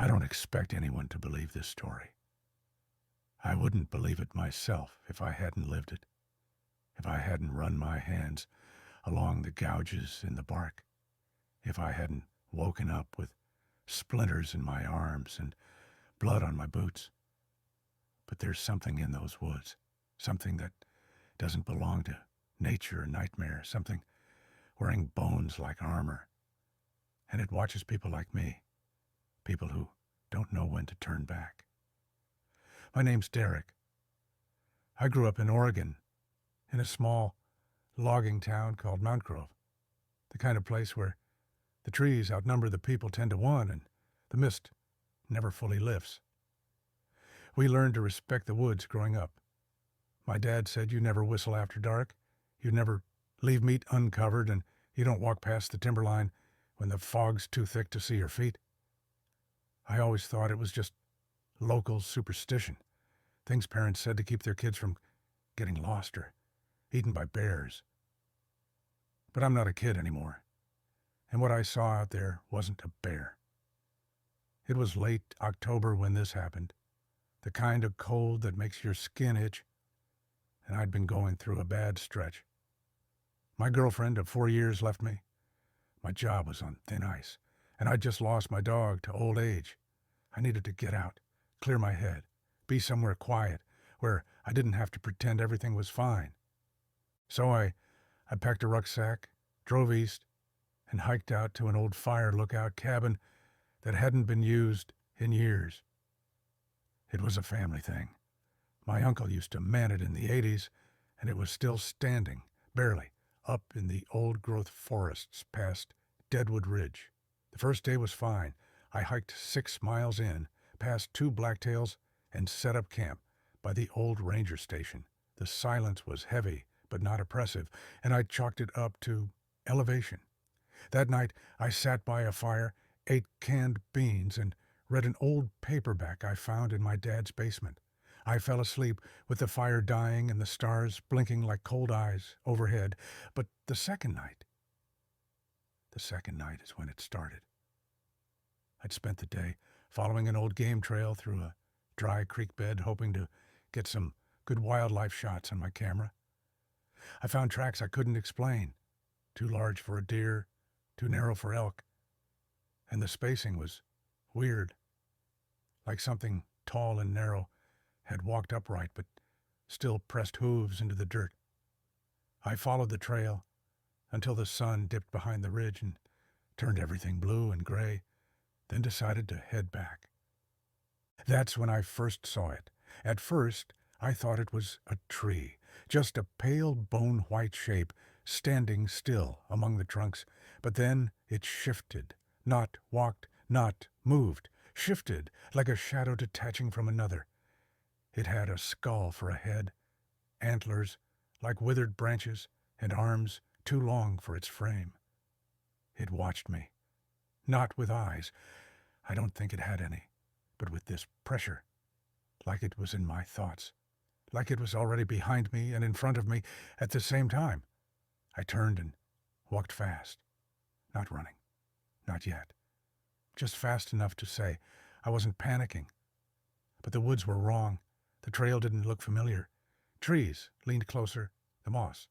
I don't expect anyone to believe this story. I wouldn't believe it myself if I hadn't lived it, if I hadn't run my hands along the gouges in the bark, if I hadn't woken up with splinters in my arms and blood on my boots. But there's something in those woods, something that doesn't belong to nature or nightmare, something wearing bones like armor. And it watches people like me, people who don't know when to turn back. My name's Derek. I grew up in Oregon, in a small logging town called Mount Grove, the kind of place where the trees outnumber the people 10 to 1 and the mist never fully lifts. We learned to respect the woods growing up. My dad said you never whistle after dark, you never leave meat uncovered, and you don't walk past the timberline when the fog's too thick to see your feet. I always thought it was just local superstition, things parents said to keep their kids from getting lost or eaten by bears. But I'm not a kid anymore, and what I saw out there wasn't a bear. It was late October when this happened, the kind of cold that makes your skin itch, and I'd been going through a bad stretch. My girlfriend of 4 years left me. My job was on thin ice, and I'd just lost my dog to old age. I needed to get out, clear my head, be somewhere quiet, where I didn't have to pretend everything was fine. So I packed a rucksack, drove east, and hiked out to an old fire lookout cabin that hadn't been used in years. It was a family thing. My uncle used to man it in the 80s, and it was still standing, barely, up in the old-growth forests past Deadwood Ridge. The first day was fine. I hiked 6 miles in, past 2 blacktails, and set up camp by the old ranger station. The silence was heavy, but not oppressive, and I chalked it up to elevation. That night, I sat by a fire, ate canned beans, and read an old paperback I found in my dad's basement. I fell asleep with the fire dying and the stars blinking like cold eyes overhead. But the second night is when it started. I'd spent the day following an old game trail through a dry creek bed, hoping to get some good wildlife shots on my camera. I found tracks I couldn't explain, too large for a deer, too narrow for elk, and the spacing was weird, like something tall and narrow had walked upright but still pressed hooves into the dirt. I followed the trail until the sun dipped behind the ridge and turned everything blue and gray, then decided to head back. That's when I first saw it. At first, I thought it was a tree, just a pale bone-white shape standing still among the trunks, but then it shifted, not walked, not moved, shifted like a shadow detaching from another. It had a skull for a head, antlers like withered branches, and arms too long for its frame. It watched me, not with eyes. I don't think it had any, but with this pressure, like it was in my thoughts, like it was already behind me and in front of me at the same time. I turned and walked fast, not running, not yet, just fast enough to say I wasn't panicking. But the woods were wrong. The trail didn't look familiar. Trees leaned closer, the moss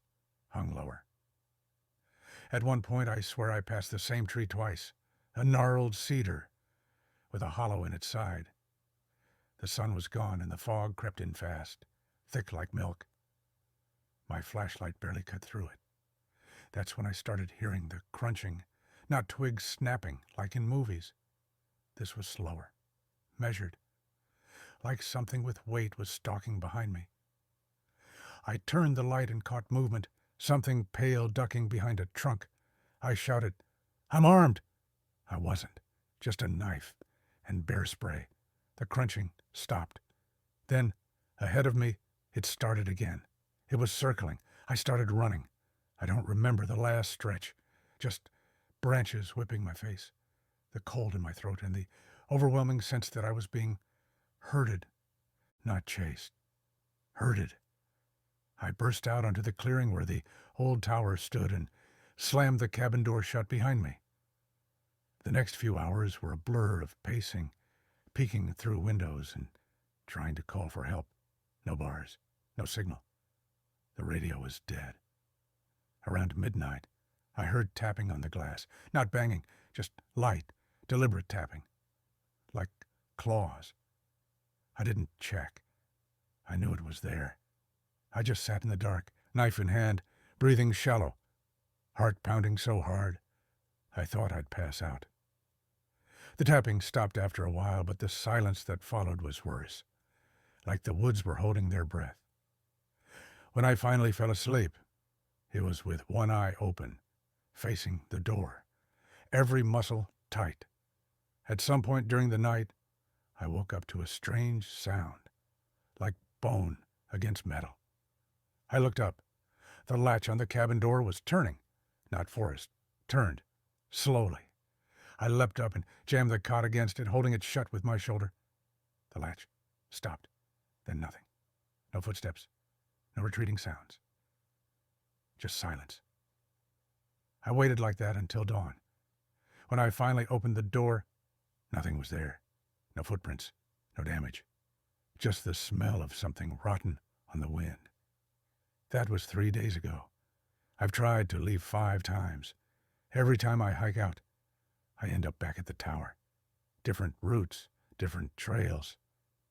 hung lower. At one point, I swear I passed the same tree twice, a gnarled cedar with a hollow in its side. The sun was gone and the fog crept in fast, thick like milk. My flashlight barely cut through it. That's when I started hearing the crunching, not twigs snapping like in movies. This was slower, measured, like something with weight was stalking behind me. I turned the light and caught movement, something pale ducking behind a trunk. I shouted, "I'm armed!" I wasn't, just a knife and bear spray. The crunching stopped. Then, ahead of me, it started again. It was circling. I started running. I don't remember the last stretch, just branches whipping my face, the cold in my throat, and the overwhelming sense that I was being herded, not chased. Herded. I burst out onto the clearing where the old tower stood and slammed the cabin door shut behind me. The next few hours were a blur of pacing, peeking through windows and trying to call for help. No bars, no signal. The radio was dead. Around midnight, I heard tapping on the glass. Not banging, just light, deliberate tapping. Like claws. I didn't check. I knew it was there. I just sat in the dark, knife in hand, breathing shallow, heart pounding so hard, I thought I'd pass out. The tapping stopped after a while, but the silence that followed was worse, like the woods were holding their breath. When I finally fell asleep, it was with one eye open, facing the door, every muscle tight. At some point during the night, I woke up to a strange sound, like bone against metal. I looked up. The latch on the cabin door was turning, not forced, turned, slowly. I leapt up and jammed the cot against it, holding it shut with my shoulder. The latch stopped, then nothing. No footsteps, no retreating sounds. Just silence. I waited like that until dawn. When I finally opened the door, nothing was there. No footprints, no damage. Just the smell of something rotten on the wind. That was 3 days ago. I've tried to leave 5 times. Every time I hike out, I end up back at the tower. Different routes, different trails,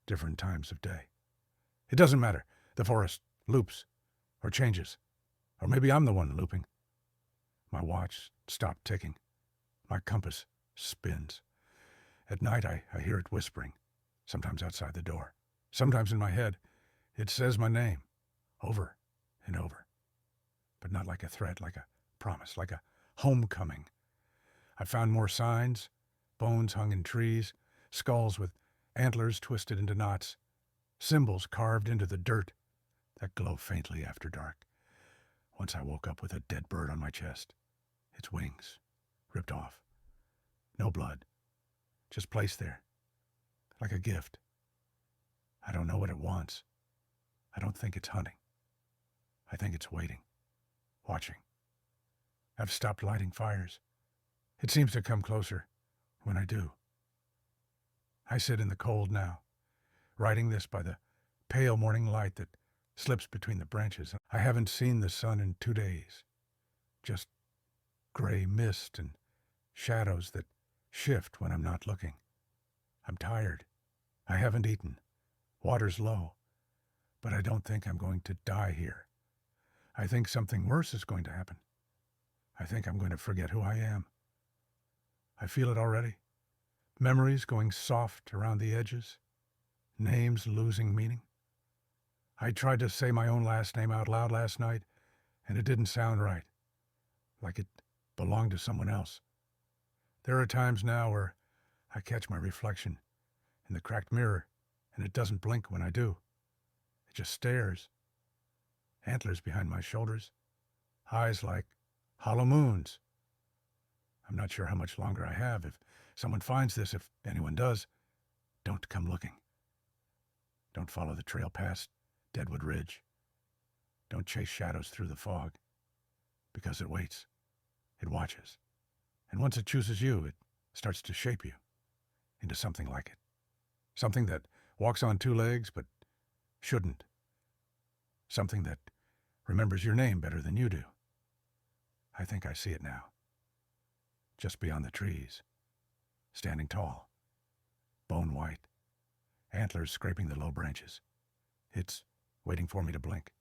different times of day. It doesn't matter. The forest loops or changes. Or maybe I'm the one looping. My watch stopped ticking. My compass spins. At night, I hear it whispering, sometimes outside the door, sometimes in my head. It says my name, over and over. But not like a threat, like a promise, like a homecoming. I found more signs, bones hung in trees, skulls with antlers twisted into knots, symbols carved into the dirt that glow faintly after dark. Once I woke up with a dead bird on my chest, its wings ripped off. No blood, just placed there, like a gift. I don't know what it wants. I don't think it's hunting. I think it's waiting, watching. I've stopped lighting fires. It seems to come closer when I do. I sit in the cold now, writing this by the pale morning light that slips between the branches. I haven't seen the sun in 2 days. Just gray mist and shadows that shift when I'm not looking. I'm tired. I haven't eaten. Water's low. But I don't think I'm going to die here. I think something worse is going to happen. I think I'm going to forget who I am. I feel it already. Memories going soft around the edges. Names losing meaning. I tried to say my own last name out loud last night, and it didn't sound right. Like it belonged to someone else. There are times now where I catch my reflection in the cracked mirror, and it doesn't blink when I do. It just stares. Antlers behind my shoulders. Eyes like hollow moons. I'm not sure how much longer I have. If someone finds this, if anyone does, don't come looking. Don't follow the trail past Deadwood Ridge. Don't chase shadows through the fog, because it waits. It watches. And once it chooses you, it starts to shape you into something like it. Something that walks on 2 legs but shouldn't. Something that remembers your name better than you do. I think I see it now. Just beyond the trees, standing tall, bone white, antlers scraping the low branches. It's waiting for me to blink.